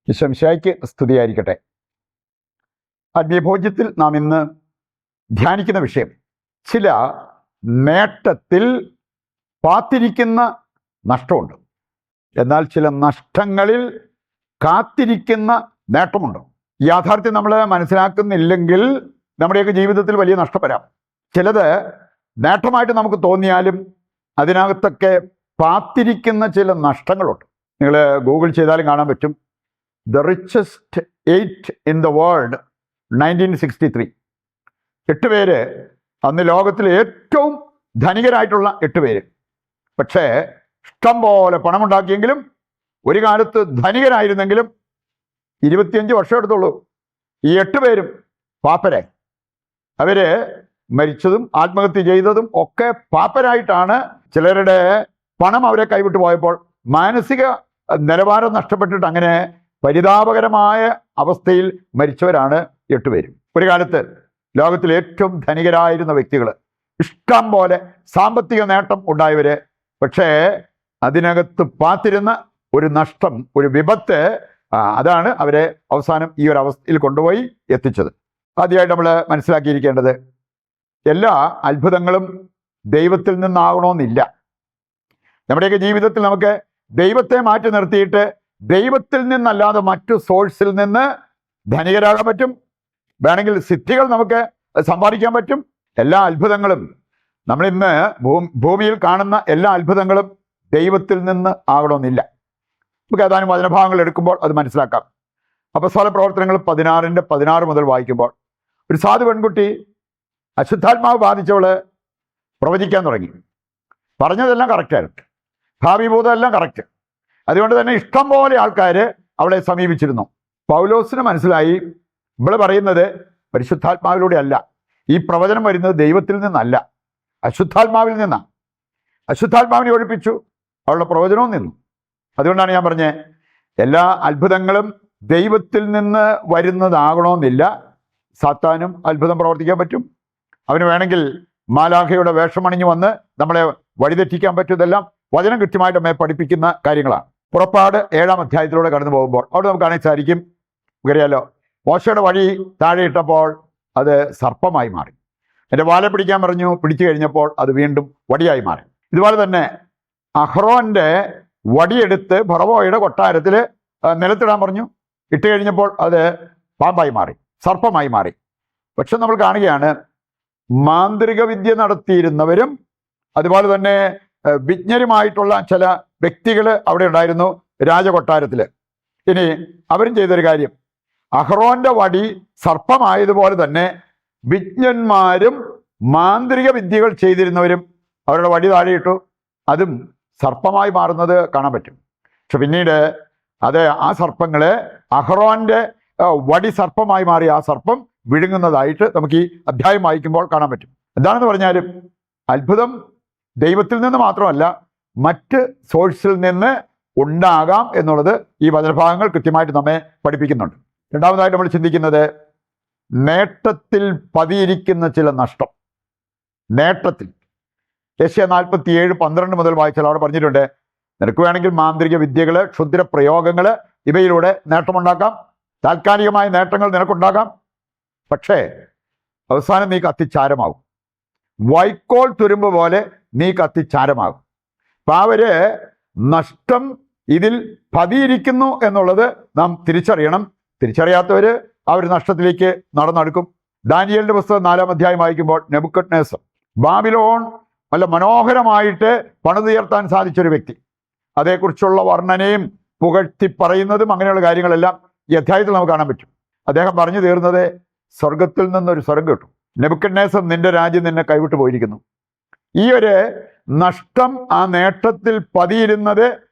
ശംശായ്ക്ക് സ്തുതിയായിരിക്കട്ടെ. ആത്മീയഭോജ്യത്തിൽ നാം ഇന്ന് ധ്യാനിക്കുന്ന വിഷയം ചില നേട്ടത്തിൽ പാത്തിരിക്കുന്ന നഷ്ടമുണ്ട്, എന്നാൽ ചില നഷ്ടങ്ങളിൽ കാത്തിരിക്കുന്ന നേട്ടമുണ്ട്. യാഥാർത്ഥ്യം നമ്മൾ മനസ്സിലാക്കുന്നില്ലെങ്കിൽ നമ്മുടെയൊക്കെ ജീവിതത്തിൽ വലിയ നഷ്ടം വരാം. ചിലത് നേട്ടമായിട്ട് നമുക്ക് തോന്നിയാലും അതിനകത്തൊക്കെ പാത്തിരിക്കുന്ന ചില നഷ്ടങ്ങളുണ്ട്. നിങ്ങൾ ഗൂഗിൾ ചെയ്താലും കാണാൻ പറ്റും. The richest 8 in the world 1963. 8 പേര് അന്ന് ലോകത്തിലെ ഏറ്റവും ധനികരായിട്ടുള്ള 8 പേര്. പക്ഷേ ഇഷ്ടം പോലെ പണമുണ്ടാക്കിയെങ്കിലും ഒരു കാലത്ത് ധനികരായിരുന്നെങ്കിലും 25 വർഷം എടുത്തുള്ളൂ. ഈ 8 പേരും പാപ്പരായി. അവര് മരിച്ചതും ആത്മഹത്യ ചെയ്തതും ഒക്കെ പാപ്പരായിട്ടാണ്. ചിലരുടെ പണം അവരെ കൈവിട്ടു പോയപ്പോൾ മാനസിക നിലവാരം നഷ്ടപ്പെട്ടിട്ട് അങ്ങനെ പരിതാപകരമായ അവസ്ഥയിൽ മരിച്ചവരാണ് 8 പേരും. ഒരു കാലത്ത് ലോകത്തിലെ ഏറ്റവും ധനികരായിരുന്ന വ്യക്തികൾ, ഇഷ്ടം പോലെ സാമ്പത്തിക നേട്ടം ഉണ്ടായവര്, പക്ഷേ അതിനകത്ത് പാത്തിരുന്ന ഒരു നഷ്ടം, ഒരു വിപത്ത്, അതാണ് അവരെ അവസാനം ഈ ഒരു അവസ്ഥയിൽ കൊണ്ടുപോയി എത്തിച്ചത്. ആദ്യമായിട്ട് നമ്മൾ മനസ്സിലാക്കിയിരിക്കേണ്ടത്, എല്ലാ അത്ഭുതങ്ങളും ദൈവത്തിൽ നിന്നാകണമെന്നില്ല. നമ്മുടെയൊക്കെ ജീവിതത്തിൽ നമുക്ക് ദൈവത്തെ മാറ്റി നിർത്തിയിട്ട് ദൈവത്തിൽ നിന്നല്ലാതെ മറ്റു സോഴ്സിൽ നിന്ന് ധനികരാകാൻ പറ്റും. വേണമെങ്കിൽ സിദ്ധികൾ നമുക്ക് സമ്പാദിക്കാൻ പറ്റും. എല്ലാ അത്ഭുതങ്ങളും, നമ്മളിന്ന് ഭൂമിയിൽ കാണുന്ന എല്ലാ അത്ഭുതങ്ങളും ദൈവത്തിൽ നിന്ന് ആകണമെന്നില്ല. നമുക്ക് ഏതാനും വചനഭാഗങ്ങൾ എടുക്കുമ്പോൾ അത് മനസ്സിലാക്കാം. അപ്പോസ്തല പ്രവർത്തനങ്ങൾ 16:16 മുതൽ വായിക്കുമ്പോൾ, ഒരു സാധു പെൺകുട്ടി അശുദ്ധാത്മാവ് ബാധിച്ചവള് പ്രവചിക്കാൻ തുടങ്ങി. പറഞ്ഞതെല്ലാം കറക്റ്റായിരുന്നു, ഭാവി ഭൂതമെല്ലാം കറക്റ്റ്. അതുകൊണ്ട് തന്നെ ഇഷ്ടം പോലെ ആൾക്കാർ അവളെ സമീപിച്ചിരുന്നു. പൗലോസിന് മനസ്സിലായി, ഇവള് പറയുന്നത് പരിശുദ്ധാത്മാവിലൂടെ അല്ല, ഈ പ്രവചനം വരുന്നത് ദൈവത്തിൽ നിന്നല്ല, അശുദ്ധാത്മാവിൽ നിന്നാണ്. അശുദ്ധാത്മാവിനെ ഒഴിപ്പിച്ചു, അവളുടെ പ്രവചനവും നിന്നു. അതുകൊണ്ടാണ് ഞാൻ പറഞ്ഞത്, എല്ലാ അത്ഭുതങ്ങളും ദൈവത്തിൽ നിന്ന് വരുന്നതാകണമെന്നില്ല. സാത്താനും അത്ഭുതം പ്രവർത്തിക്കാൻ പറ്റും. അവന് വേണമെങ്കിൽ മാലാഖയുടെ വേഷമണിഞ്ഞു വന്ന് നമ്മളെ വഴിതെറ്റിക്കാൻ പറ്റും. ഇതെല്ലാം വചനം കൃത്യമായിട്ട് നമ്മെ പഠിപ്പിക്കുന്ന കാര്യങ്ങളാണ്. പുറപ്പാട് 7-ാം അധ്യായത്തിലൂടെ കടന്നു പോകുമ്പോൾ അവിടെ നമുക്ക് കാണാൻ സാധിക്കും, അറിയാലോ, മോശയുടെ വഴി താഴെ ഇട്ടപ്പോൾ അത് സർപ്പമായി മാറി. എൻ്റെ വാല പിടിക്കാൻ പറഞ്ഞു, പിടിച്ചു കഴിഞ്ഞപ്പോൾ അത് വീണ്ടും വടിയായി മാറി. ഇതുപോലെ തന്നെ അഹ്റോന്റെ വടിയെടുത്ത് ഫറവോയുടെ കൊട്ടാരത്തിൽ നിലത്തിടാൻ പറഞ്ഞു. ഇട്ട് കഴിഞ്ഞപ്പോൾ അത് പാമ്പായി മാറി, സർപ്പമായി മാറി. പക്ഷെ നമ്മൾ കാണുകയാണ്, മാന്ത്രിക വിദ്യ നടത്തിയിരുന്നവരും അതുപോലെ തന്നെ വിജ്ഞരുമായിട്ടുള്ള ചില വ്യക്തികൾ അവിടെ ഉണ്ടായിരുന്നു രാജകൊട്ടാരത്തിൽ. ഇനി അവരും ചെയ്തൊരു കാര്യം, അഹ്റോന്റെ വടി സർപ്പമായതുപോലെ തന്നെ വിജ്ഞന്മാരും മാന്ത്രിക വിദ്യകൾ ചെയ്തിരുന്നവരും അവരുടെ വടി താഴെയിട്ടു, അതും സർപ്പമായി മാറുന്നത് കാണാൻ പറ്റും. പക്ഷെ പിന്നീട് അത് ആ സർപ്പങ്ങളെ അഹ്റോന്റെ വടി സർപ്പമായി മാറി ആ സർപ്പം വിഴുങ്ങുന്നതായിട്ട് നമുക്ക് ഈ അധ്യായം വായിക്കുമ്പോൾ കാണാൻ പറ്റും. എന്താണെന്ന് പറഞ്ഞാലും അത്ഭുതം ദൈവത്തിൽ നിന്ന് മാത്രമല്ല, മറ്റ് സോഴ്സിൽ നിന്ന് ഉണ്ടാകാം എന്നുള്ളത് ഈ വചനഭാഗങ്ങൾ കൃത്യമായിട്ട് നമ്മെ പഠിപ്പിക്കുന്നുണ്ട്. രണ്ടാമതായിട്ട് നമ്മൾ ചിന്തിക്കുന്നത്, നേട്ടത്തിൽ പതിയിരിക്കുന്ന ചില നഷ്ടം. നേട്ടത്തിൽ യെശയ്യാ 47:12 മുതൽ വായിച്ചാൽ അവിടെ പറഞ്ഞിട്ടുണ്ട്, നിനക്ക് വേണമെങ്കിൽ മാന്ത്രിക വിദ്യകൾ, ക്ഷുദ്ര പ്രയോഗങ്ങൾ, ഇവയിലൂടെ നേട്ടമുണ്ടാക്കാം, താൽക്കാലികമായ നേട്ടങ്ങൾ നിനക്കുണ്ടാകാം. പക്ഷേ അവസാനം നീ കത്തിച്ചാരമാകും, വൈക്കോൽ തുരുമ്പ് പോലെ നീ കത്തിച്ചാരമാകും. അപ്പം അവര് നഷ്ടം ഇതിൽ പതിയിരിക്കുന്നു എന്നുള്ളത് നാം തിരിച്ചറിയണം. തിരിച്ചറിയാത്തവര് ആ ഒരു നഷ്ടത്തിലേക്ക് നടന്നെടുക്കും. ദാനിയേലിന്റെ പുസ്തകം 4-ാം അധ്യായം വായിക്കുമ്പോൾ, നെബൂഖദ്നേസർ ബാബിലോൺ നല്ല മനോഹരമായിട്ട് പണിതുയർത്താൻ സാധിച്ചൊരു വ്യക്തി, അതേക്കുറിച്ചുള്ള വർണ്ണനയും പുകഴ്ത്തി പറയുന്നതും അങ്ങനെയുള്ള കാര്യങ്ങളെല്ലാം ഈ അധ്യായത്തിൽ നമുക്ക് കാണാൻ പറ്റും. അദ്ദേഹം പറഞ്ഞു തീർന്നത്, സ്വർഗത്തിൽ നിന്നൊരു സ്വർഗം കിട്ടും, നെബൂഖദ്നേസർ നിന്റെ രാജ്യം നിന്നെ കൈവിട്ടു പോയിരിക്കുന്നു. ഈ ഒരു നഷ്ടം, ആ നേട്ടത്തിൽ പതിയിരുന്നത്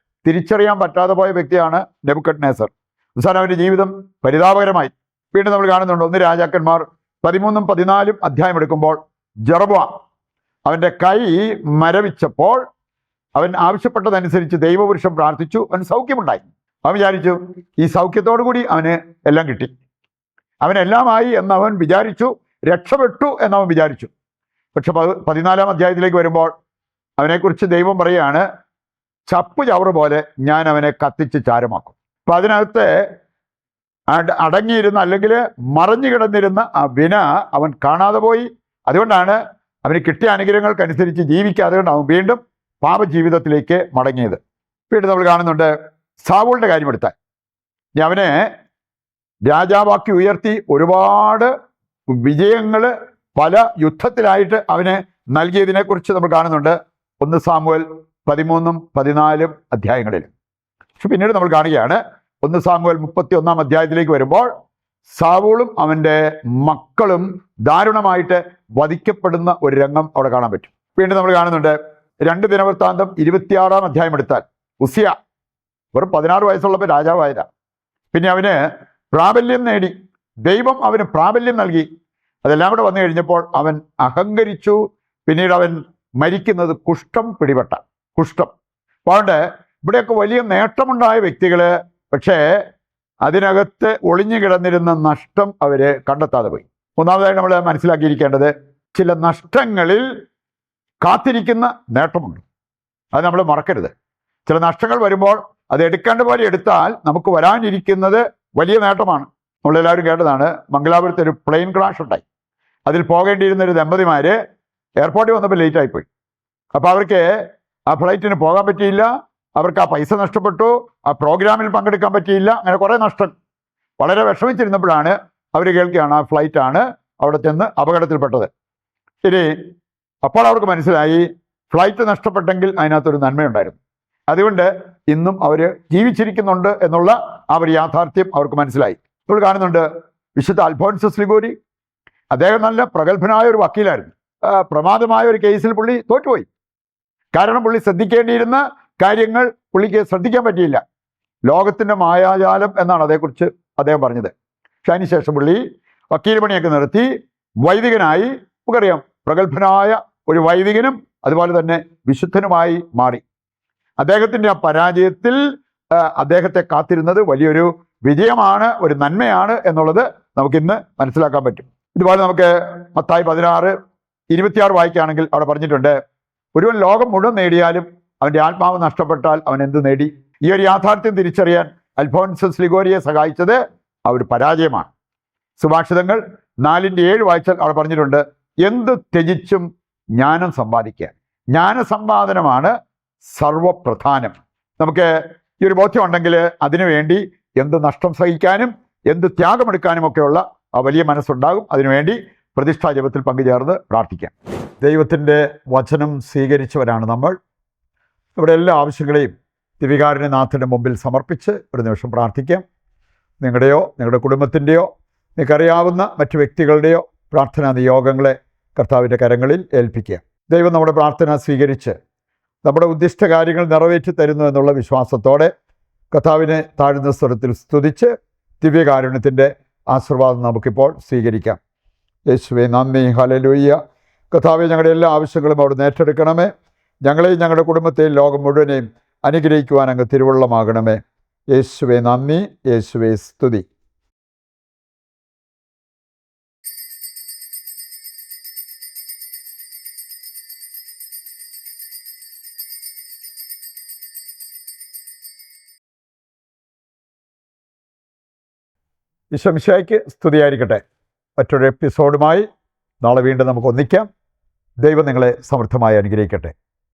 തിരിച്ചറിയാൻ പറ്റാതെ പോയ വ്യക്തിയാണ് നെബൂഖദ്നേസർ. അവസാനം അവൻ്റെ ജീവിതം പരിതാപകരമായി. വീണ്ടും നമ്മൾ കാണുന്നുണ്ട് 1 രാജാക്കന്മാർ 13-14 അധ്യായം എടുക്കുമ്പോൾ, ജെറൊബോവാം അവൻ്റെ കൈ മരവിച്ചപ്പോൾ അവൻ ആവശ്യപ്പെട്ടതനുസരിച്ച് ദൈവപുരുഷൻ പ്രാർത്ഥിച്ചു, അവൻ സൗഖ്യമുണ്ടായി. അവൻ വിചാരിച്ചു ഈ സൗഖ്യത്തോടു കൂടി അവന് എല്ലാമായി കിട്ടി, അവനെല്ലാമായി എന്നവൻ വിചാരിച്ചു, രക്ഷപ്പെട്ടു എന്നവൻ വിചാരിച്ചു. പക്ഷെ 14-ാം അധ്യായത്തിലേക്ക് വരുമ്പോൾ അവനെക്കുറിച്ച് ദൈവം പറയുകയാണ്, ചപ്പു ചവറ് പോലെ ഞാൻ അവനെ കത്തിച്ച് ചാരമാക്കും. അപ്പം അതിനകത്ത് അടങ്ങിയിരുന്ന അല്ലെങ്കിൽ മറഞ്ഞു കിടന്നിരുന്ന ആ വിന അവൻ കാണാതെ പോയി. അതുകൊണ്ടാണ് അവന് കിട്ടിയ അനുഗ്രഹങ്ങൾക്കനുസരിച്ച് ജീവിക്കാതെ കൊണ്ട് അവൻ വീണ്ടും പാപജീവിതത്തിലേക്ക് മടങ്ങിയത്. വീണ്ടും നമ്മൾ കാണുന്നുണ്ട് സാവൂളിൻ്റെ കാര്യം എടുത്താൽ, അവനെ രാജാവാക്കി ഉയർത്തി ഒരുപാട് വിജയങ്ങൾ പല യുദ്ധത്തിലായിട്ട് അവന് നൽകിയതിനെക്കുറിച്ച് നമ്മൾ കാണുന്നുണ്ട് 1 സാമുവേൽ 13-14 അധ്യായങ്ങളിൽ. പക്ഷെ പിന്നീട് നമ്മൾ കാണുകയാണ് 1 സാമുവേൽ 31 അധ്യായത്തിലേക്ക് വരുമ്പോൾ സാവൂളും അവൻ്റെ മക്കളും ദാരുണമായിട്ട് വധിക്കപ്പെടുന്ന ഒരു രംഗം അവിടെ കാണാൻ പറ്റും. വീണ്ടും നമ്മൾ കാണുന്നുണ്ട് 2 ദിനവൃത്താന്തം 26 അധ്യായം എടുത്താൽ ഉസിയ വെറും 16 വയസ്സുള്ളപ്പോൾ രാജാവായതാണ്. പിന്നെ അവന് പ്രാബല്യം നേടി, ദൈവം അവന് പ്രാബല്യം നൽകി. അതെല്ലാം കൂടെ വന്നു കഴിഞ്ഞപ്പോൾ അവൻ അഹങ്കരിച്ചു. പിന്നീട് അവൻ മരിക്കുന്നത് കുഷ്ഠം പിടിപെട്ട കുഷ്ഠം. അതുകൊണ്ട് ഇവിടെയൊക്കെ വലിയ നേട്ടമുണ്ടായ വ്യക്തികൾ, പക്ഷേ അതിനകത്ത് ഒളിഞ്ഞു കിടന്നിരുന്ന നഷ്ടം അവര് കണ്ടെത്താതെ പോയി. മൂന്നാമതായി നമ്മൾ മനസ്സിലാക്കിയിരിക്കേണ്ടത്, ചില നഷ്ടങ്ങളിൽ കാത്തിരിക്കുന്ന നേട്ടമുണ്ട്. അത് നമ്മൾ മറക്കരുത്. ചില നഷ്ടങ്ങൾ വരുമ്പോൾ അത് എടുക്കേണ്ട പോലെ എടുത്താൽ നമുക്ക് വരാനിരിക്കുന്നത് വലിയ നേട്ടമാണ്. നമ്മളെല്ലാവരും കേട്ടതാണ്, മംഗലാപുരത്ത് ഒരു പ്ലെയിൻ ക്രാഷ് ഉണ്ടായി. അതിൽ പോകേണ്ടിയിരുന്ന ഒരു ദമ്പതിമാർ എയർപോർട്ടിൽ വന്നപ്പോൾ ലേറ്റായിപ്പോയി. അപ്പോൾ അവർക്ക് ആ ഫ്ലൈറ്റിന് പോകാൻ പറ്റിയില്ല, അവർക്ക് ആ പൈസ നഷ്ടപ്പെട്ടു, ആ പ്രോഗ്രാമിൽ പങ്കെടുക്കാൻ പറ്റിയില്ല, അങ്ങനെ കുറേ നഷ്ടം. വളരെ വിഷമിച്ചിരുന്നപ്പോഴാണ് അവർ കേൾക്കുകയാണ് ആ ഫ്ലൈറ്റാണ് അവിടെ ചെന്ന് അപകടത്തിൽപ്പെട്ടത്. ഇനി അപ്പോൾ അവർക്ക് മനസ്സിലായി ഫ്ലൈറ്റ് നഷ്ടപ്പെട്ടെങ്കിൽ അതിനകത്തൊരു നന്മയുണ്ടായിരുന്നു. അതുകൊണ്ട് ഇന്നും അവർ ജീവിച്ചിരിക്കുന്നുണ്ട് എന്നുള്ള ആ ഒരു യാഥാർത്ഥ്യം അവർക്ക് മനസ്സിലായി. നമ്മൾ കാണുന്നുണ്ട് വിശുദ്ധ അൽഫോൻസസ് ലിഗോരി. അദ്ദേഹം നല്ല പ്രഗത്ഭനായ ഒരു വക്കീലായിരുന്നു. പ്രമാദമായ ഒരു കേസിൽ പുള്ളി തോറ്റുപോയി. കാരണം പുള്ളി ശ്രദ്ധിക്കേണ്ടിയിരുന്ന കാര്യങ്ങൾ പുള്ളിക്ക് ശ്രദ്ധിക്കാൻ പറ്റിയില്ല. ലോകത്തിൻ്റെ മായാജാലം എന്നാണ് അതേക്കുറിച്ച് അദ്ദേഹം പറഞ്ഞത്. പക്ഷെ അതിനുശേഷം പുള്ളി വക്കീൽ പണിയൊക്കെ നിർത്തി വൈദികനായി, നമുക്കറിയാം പ്രഗത്ഭനായ ഒരു വൈദികനും അതുപോലെ തന്നെ വിശുദ്ധനുമായി മാറി. അദ്ദേഹത്തിൻ്റെ ആ പരാജയത്തിൽ അദ്ദേഹത്തെ കാത്തിരുന്നത് വലിയൊരു വിജയമാണ്, ഒരു നന്മയാണ് എന്നുള്ളത് നമുക്കിന്ന് മനസ്സിലാക്കാൻ പറ്റും. ഇതുപോലെ നമുക്ക് മത്തായി 16:26 വായിക്കുകയാണെങ്കിൽ അവിടെ പറഞ്ഞിട്ടുണ്ട്, ഒരുവൻ ലോകം മുഴുവൻ നേടിയാലും അവൻ്റെ ആത്മാവ് നഷ്ടപ്പെട്ടാൽ അവൻ എന്ത് നേടി? ഈ ഒരു യാഥാർത്ഥ്യം തിരിച്ചറിയാൻ അൽഫോൻസസ് ലിഗോരിയെ സഹായിച്ചത് ആ ഒരു പരാജയമാണ്. സുഭാഷിതങ്ങൾ 4:7 വായിച്ചാൽ അവിടെ പറഞ്ഞിട്ടുണ്ട്, എന്ത് ത്യജിച്ചും ജ്ഞാനം സമ്പാദിക്കുക. ജ്ഞാനസമ്പാദനമാണ് സർവപ്രധാനം. നമുക്ക് ഈ ഒരു ബോധ്യം ഉണ്ടെങ്കിൽ അതിനുവേണ്ടി എന്ത് നഷ്ടം സഹിക്കാനും എന്ത് ത്യാഗമെടുക്കാനും ഒക്കെയുള്ള ആ വലിയ മനസ്സുണ്ടാകും. അതിനുവേണ്ടി പ്രതിഷ്ഠാ ജപത്തിൽ പങ്കുചേർന്ന് പ്രാർത്ഥിക്കാം. ദൈവത്തിൻ്റെ വചനം സ്വീകരിച്ചവരാണ് നമ്മൾ. നമ്മുടെ എല്ലാ ആവശ്യങ്ങളെയും ദിവികാരുണ്യനാഥൻ്റെ മുമ്പിൽ സമർപ്പിച്ച് ഒരു നിമിഷം പ്രാർത്ഥിക്കാം. നിങ്ങളുടെയോ നിങ്ങളുടെ കുടുംബത്തിൻ്റെയോ നിങ്ങൾക്കറിയാവുന്ന മറ്റു വ്യക്തികളുടെയോ പ്രാർത്ഥനാ നിയോഗങ്ങളെ കർത്താവിൻ്റെ കരങ്ങളിൽ ഏൽപ്പിക്കുക. ദൈവം നമ്മുടെ പ്രാർത്ഥന സ്വീകരിച്ച് നമ്മുടെ ഉദ്ദിഷ്ട കാര്യങ്ങൾ നിറവേറ്റി തരുന്നു എന്നുള്ള വിശ്വാസത്തോടെ കർത്താവിനെ താഴ്ന്ന സ്വരത്തിൽ സ്തുതിച്ച് ദിവ്യകാരുണ്യത്തിൻ്റെ ആശീർവാദം നമുക്കിപ്പോൾ സ്വീകരിക്കാം. യേശുവേ നന്ദി, ഹല്ലേലൂയ. കർത്താവേ, ഞങ്ങളുടെ എല്ലാ ആവശ്യങ്ങളും അവിടെ ഏറ്റെടുക്കണമേ. ഞങ്ങളെയും ഞങ്ങളുടെ കുടുംബത്തെയും ലോകം മുഴുവനെയും അനുഗ്രഹിക്കുവാൻ അങ്ങ് തിരുവുള്ളമാകണമേ. യേശുവേ നന്ദി, യേശുവേ സ്തുതി. ഈശോ മിശിഹായ്ക്ക് സ്തുതിയായിരിക്കട്ടെ. മറ്റൊരു എപ്പിസോഡുമായി നാളെ വീണ്ടും നമുക്ക് ഒന്നിക്കാം. ദൈവം നിങ്ങളെ സമൃദ്ധമായി അനുഗ്രഹിക്കട്ടെ.